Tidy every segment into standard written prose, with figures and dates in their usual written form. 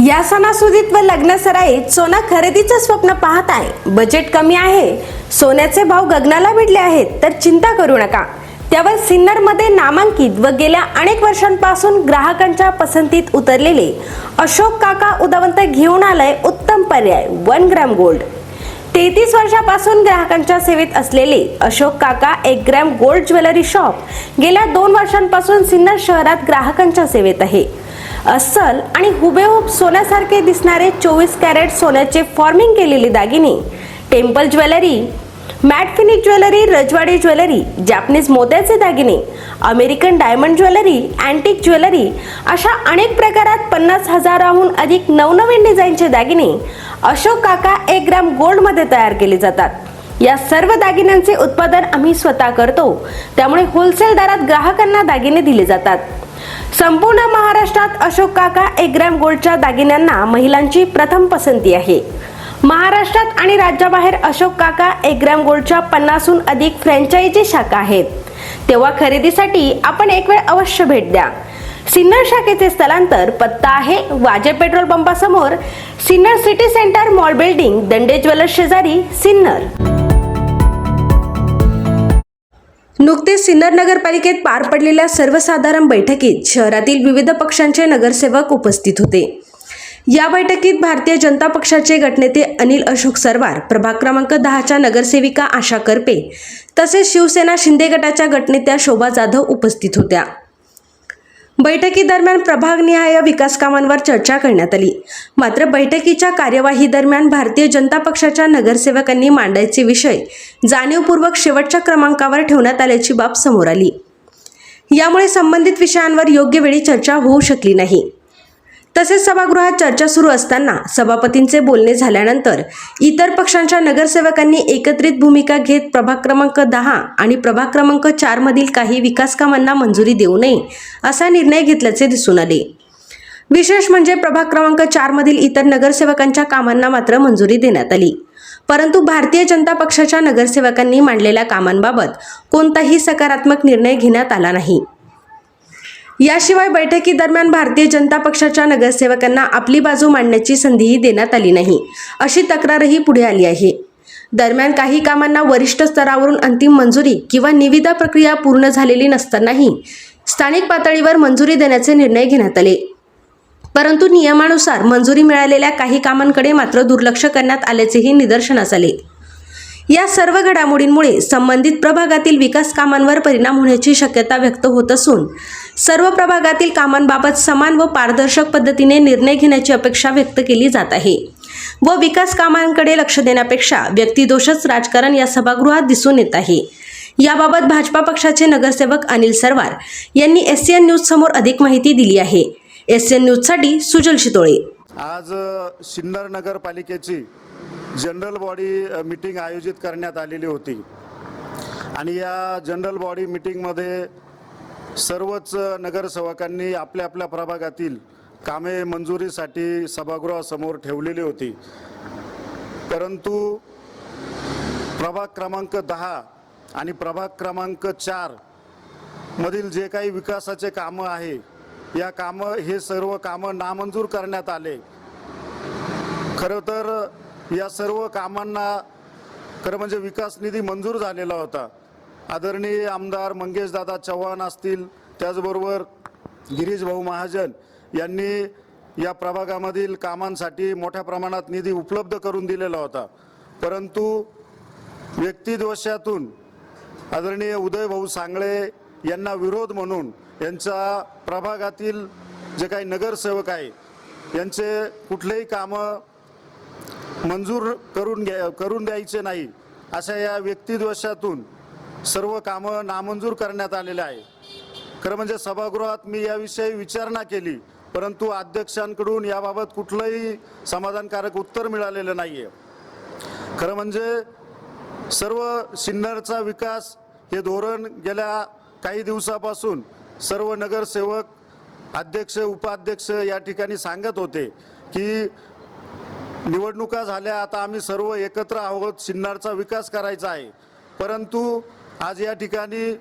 या सणासुदीत व लग्नसराईत सोनं खरेदीचं स्वप्न पाहत आहे, बजेट कमी आहे, सोन्याचे भाव गगनाला भिडले आहेत, तर चिंता करू नका. त्यावर सिन्नरमध्ये नामांकित व गेल्या अनेक वर्षांपासून ग्राहकांच्या पसंतीत उतरलेले अशोक काका उदवंत घेऊन आलाय उत्तम पर्याय 1 ग्रॅम गोल्ड. 33 वर्षापासून ग्राहकांच्या सेवेत असलेले अशोक काका 1 ग्रॅम गोल्ड ज्वेलरी शॉप गेल्या 2 वर्षांपासून सिन्नर शहरात ग्राहकांच्या सेवेत आहे. अस्सल आणि हुबेहूब सोन्यासारखे दिसणारे 24 कॅरेट सोन्याचे फॉर्मिंग केलेले दागिने, temple jewellery, matte finish jewellery, रजवाडी ज्वेलरी, जॅपनीज मोत्याचे दागिने, American diamond jewellery, antique jewellery अशा अनेक प्रकारात 50,000हून अधिक नवनवीन डिझाईनचे दागिने अशोक काका 1 ग्रॅम गोल्ड मध्ये तयार केले जातात. या सर्व दागिन्यांचे उत्पादन आम्ही स्वतः करतो, त्यामुळे होलसेल दरात ग्राहकांना दागिने दिले जातात. संपूर्ण महाराष्ट्रात अशोक काका 1 ग्रॅम गोल्डच्या दागिन्यांना महिलांची प्रथम पसंती आहे. महाराष्ट्रात आणि राज्याबाहेर अशोक काका 1 ग्रॅम गोल्डच्या 50हून अधिक फ्रँचायझी शाखा आहेत. तेव्हा खरेदीसाठी आपण एक वेळ अवश्य भेट द्या. सिन्नर शाखेचे स्थलांतर पत्ता आहे वाजे पेट्रोल पंपासमोर, Sinnar city centre mall building, Dande jewellers शेजारी, सिन्नर. नुकतेच सिन्नर नगरपालिकेत पार पडलेल्या सर्वसाधारण बैठकीत शहरातील विविध पक्षांचे नगरसेवक उपस्थित होते. या बैठकीत भारतीय जनता पक्षाचे गटनेते अनिल अशोक सरवार, प्रभाग क्रमांक 10च्या नगरसेविका आशा करपे तसेच शिवसेना शिंदे गटाच्या गटनेत्या शोभा जाधव उपस्थित होत्या. बैठकीदरम्यान प्रभागनिहाय विकास कामांवर चर्चा करण्यात आली. मात्र बैठकीच्या कार्यवाही दरम्यान भारतीय जनता पक्षाच्या नगरसेवकांनी मांडायचे विषय जाणीवपूर्वक शेवटच्या क्रमांकावर ठेवण्यात आल्याची बाब समोर आली. यामुळे संबंधित विषयांवर योग्य वेळी चर्चा होऊ शकली नाही. तसेच सभागृहात चर्चा सुरू असताना सभापतींचे बोलणे झाल्यानंतर इतर पक्षांच्या नगरसेवकांनी एकत्रित भूमिका घेत प्रभाग क्रमांक 10 आणि प्रभाग क्रमांक 4 मधील काही विकास कामांना मंजुरी देऊ नये असा निर्णय घेतल्याचे दिसून आले. विशेष म्हणजे प्रभाग क्रमांक 4 मधील इतर नगरसेवकांच्या कामांना मात्र मंजुरी देण्यात आली, परंतु भारतीय जनता पक्षाच्या नगरसेवकांनी मांडलेल्या कामांबाबत कोणताही सकारात्मक निर्णय घेण्यात आला नाही. याशिवाय बैठकीदरम्यान भारतीय जनता पक्षाच्या नगरसेवकांना आपली बाजू मांडण्याची संधीही देण्यात आली नाही, अशी तक्रारही पुढे आली आहे. दरम्यान काही कामांना वरिष्ठ स्तरावरून अंतिम मंजुरी किंवा निविदा प्रक्रिया पूर्ण झालेली नसतानाही स्थानिक पातळीवर मंजुरी देण्याचे निर्णय घेण्यात आले, परंतु नियमानुसार मंजुरी मिळालेल्या काही कामांकडे मात्र दुर्लक्ष करण्यात आल्याचेही निदर्शनास आले. या सर्व घडामोडींमुळे संबंधित प्रभागातील विकास कामांवर परिणाम होण्याची शक्यता व्यक्त होत असून सर्व प्रभागातील कामांबाबत समान व पारदर्शक पद्धतीने निर्णय घेण्याची अपेक्षा व्यक्त केली जात आहे व विकास कामांकडे लक्ष देण्यापेक्षा व्यक्तिदोषच राजकारण या सभागृहात दिसून येत आहे. याबाबत भाजपा पक्षाचे नगरसेवक अनिल सरवार यांनी SCN न्यूज समोर अधिक माहिती दिली आहे. SCN न्यूजसाठी सुजल शितोळे. आज सिन्नर नगरपालिकेची जनरल बॉडी मीटिंग आयोजित करण्यात आलेली होती आणि या जनरल बॉडी मीटिंगमध्ये सर्वच नगरसेवकांनी आपल्या आपल्या प्रभागातील कामे मंजुरीसाठी सभागृहासमोर ठेवलेली होती. परंतु प्रभाग क्रमांक 10 आणि प्रभाग क्रमांक 4 मधील जे काही विकासाचे कामं आहे, या कामं हे सर्व कामं नामंजूर करण्यात आले. खरं तर या सर्व कामांना खरं म्हणजे विकास निधी मंजूर झालेला होता. आदरणीय आमदार मंगेशदादा चव्हाण असतील, त्याचबरोबर गिरीश भाऊ महाजन यांनी या प्रभागामधील कामांसाठी मोठ्या प्रमाणात निधी उपलब्ध करून दिलेला होता. परंतु व्यक्तिदोषातून आदरणीय उदय भाऊ सांगळे यांना विरोध म्हणून यांच्या प्रभागातील जे काही नगरसेवक आहे यांचे कुठलेही कामं मंजूर करून द्यायचे नाही, अशा या व्यक्तिद्वेषातून सर्व कामं नामंजूर करण्यात आलेले आहे. खरं म्हणजे सभागृहात मी याविषयी विचारणा केली, परंतु अध्यक्षांकडून याबाबत कुठलंही समाधानकारक उत्तर मिळालेलं नाही आहे. खरं म्हणजे सर्व सिन्नरचा विकास हे धोरण गेल्या काही दिवसापासून सर्व नगरसेवक, अध्यक्ष, उपाध्यक्ष या ठिकाणी सांगत होते की निवडणुका झाल्या, आता आम्ही सर्व एकत्र आहोत, सिन्नरचा विकास करायचा आहे. परंतु आज या ठिकाणी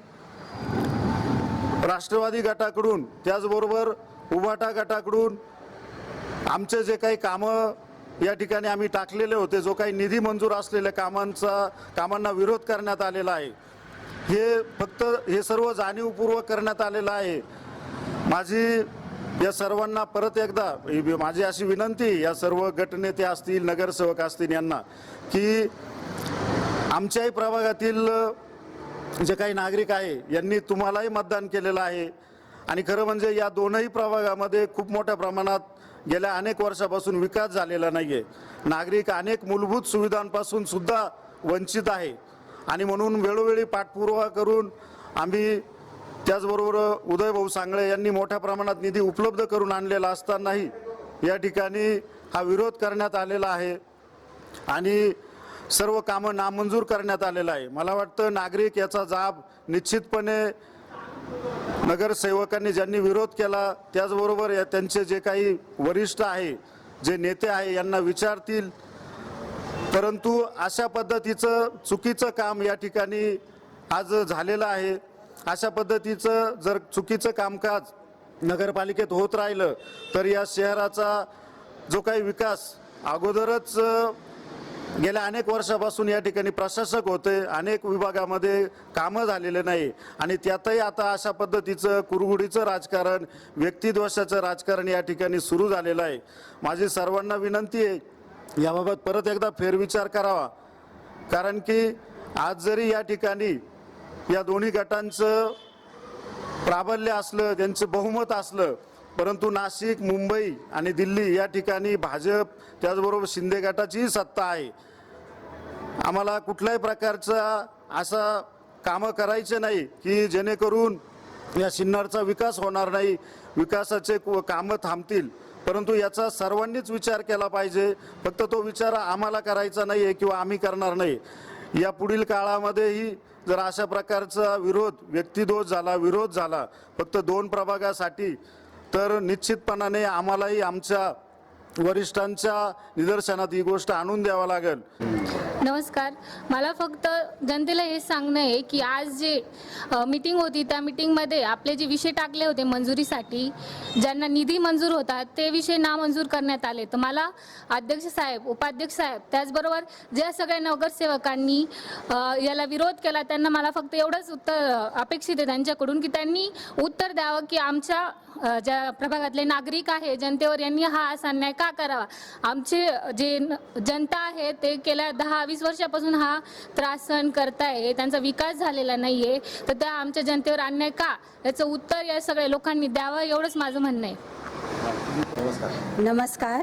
राष्ट्रवादी गटाकडून, त्याचबरोबर उभाटा गटाकडून आमचे जे काही कामं या ठिकाणी आम्ही टाकलेले होते, जो काही निधी मंजूर असलेल्या कामांना विरोध करण्यात आलेला आहे, हे सर्व जाणीवपूर्वक करण्यात आलेलं आहे. माझी या सर्वांना परत एकदा माझी अशी विनंती, या सर्व गटनेते असतील, नगरसेवक असतील यांना, की आमच्याही प्रभागातील जे काही नागरिक आहे यांनी तुम्हालाही मतदान केलेलं आहे आणि खरं म्हणजे या दोनही प्रभागामध्ये खूप मोठ्या प्रमाणात गेल्या अनेक वर्षापासून विकास झालेला नाही आहे. नागरिक अनेक मूलभूत सुविधांपासून सुद्धा वंचित आहे आणि म्हणून वेळोवेळी पाठपुरावा करून आम्ही, त्याचबरोबर उदयभाऊ सांगळे यांनी मोठ्या प्रमाणात निधी उपलब्ध करून आणलेला असतानाही या ठिकाणी हा विरोध करण्यात आलेला आहे आणि सर्व कामं नामंजूर करण्यात आलेलं आहे. मला वाटतं नागरिक याचा जाब निश्चितपणे नगरसेवकांनी ज्यांनी विरोध केला, त्याचबरोबर त्यांचे जे काही वरिष्ठ आहे, जे नेते आहे यांना विचारतील. परंतु अशा पद्धतीचं चुकीचं काम या ठिकाणी आज झालेलं आहे. अशा पद्धतीचं जर चुकीचं कामकाज नगरपालिकेत होत राहिलं तर या शहराचा जो काही विकास अगोदरच गेल्या अनेक वर्षापासून या ठिकाणी प्रशासक होते, अनेक विभागामध्ये कामं झालेले नाही आणि त्यातही आता अशा पद्धतीचं कुरघुडीचं राजकारण, व्यक्तिद्वेषाचं राजकारण या ठिकाणी सुरू झालेलं आहे. माझी सर्वांना विनंती आहे, याबाबत परत एकदा फेरविचार करावा. कारण की आज जरी या ठिकाणी या दोन्ही गटांचं प्राबल्य असलं, त्यांचं बहुमत असलं, परंतु नाशिक, मुंबई आणि दिल्ली या ठिकाणी भाजप, त्याचबरोबर शिंदे गटाचीही सत्ता आहे. आम्हाला कुठल्याही प्रकारचा असा कामं करायचे नाही की जेणेकरून या सिन्नरचा विकास होणार नाही, विकासाचे कामं थांबतील. परंतु याचा सर्वांनीच विचार केला पाहिजे. फक्त तो विचार आम्हाला करायचा नाही आहे किंवा आम्ही करणार नाही. या पुढील काळामध्येही जर अशा प्रकारचा व्यक्तिदोष झाला, विरोध झाला फक्त 2 प्रभागासाठी, तर निश्चितपणाने आम्हालाही आमच्या वरिष्ठांच्या निदर्शनात ही गोष्ट आणून द्यावं लागेल. नमस्कार. मला फक्त जनतेला हे सांगणं आहे की आज जे मीटिंग होती त्या मीटिंगमध्ये आपले जे विषय टाकले होते मंजुरीसाठी, ज्यांना निधी मंजूर होता ते विषय नामंजूर करण्यात आले. तर मला अध्यक्ष साहेब, उपाध्यक्ष साहेब, त्याचबरोबर ज्या सगळ्या नगरसेवकांनी याला विरोध केला त्यांना मला फक्त एवढंच उत्तर अपेक्षित आहे त्यांच्याकडून की त्यांनी उत्तर द्यावं की आमच्या ज्या प्रभागातले नागरिक आहे, जनतेवर यांनी हा असा अन्याय का करावा. आमचे जे जनता आहे ते गेल्या 10-20 वर्षापासून हा त्रास सहन करताय, त्यांचा विकास झालेला नाही आहे, तर त्या आमच्या जनतेवर अन्याय का, याचं उत्तर या सगळ्या लोकांनी द्यावं, एवढंच माझं म्हणणं आहे. नमस्कार.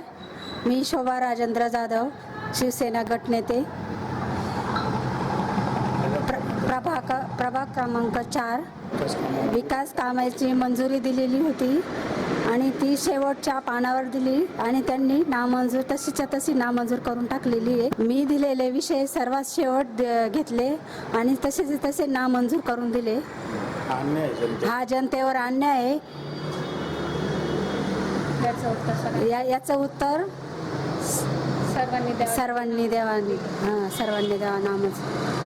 मी शोभा राजेंद्र जाधव, शिवसेना गटनेते, प्रभाग क्रमांक 4. विकास कामाची मंजुरी दिलेली होती आणि ती शेवटच्या पानावर दिली आणि त्यांनी नामंजूर तशीच्या तशी नामंजूर करून टाकलेली आहे. मी दिलेले विषय सर्वात शेवट घेतले आणि तसे नामंजूर करून दिले. हा जनतेवर अन्याय आहे. याचं उत्तर सर्वांनी द्यावा नामंजूर.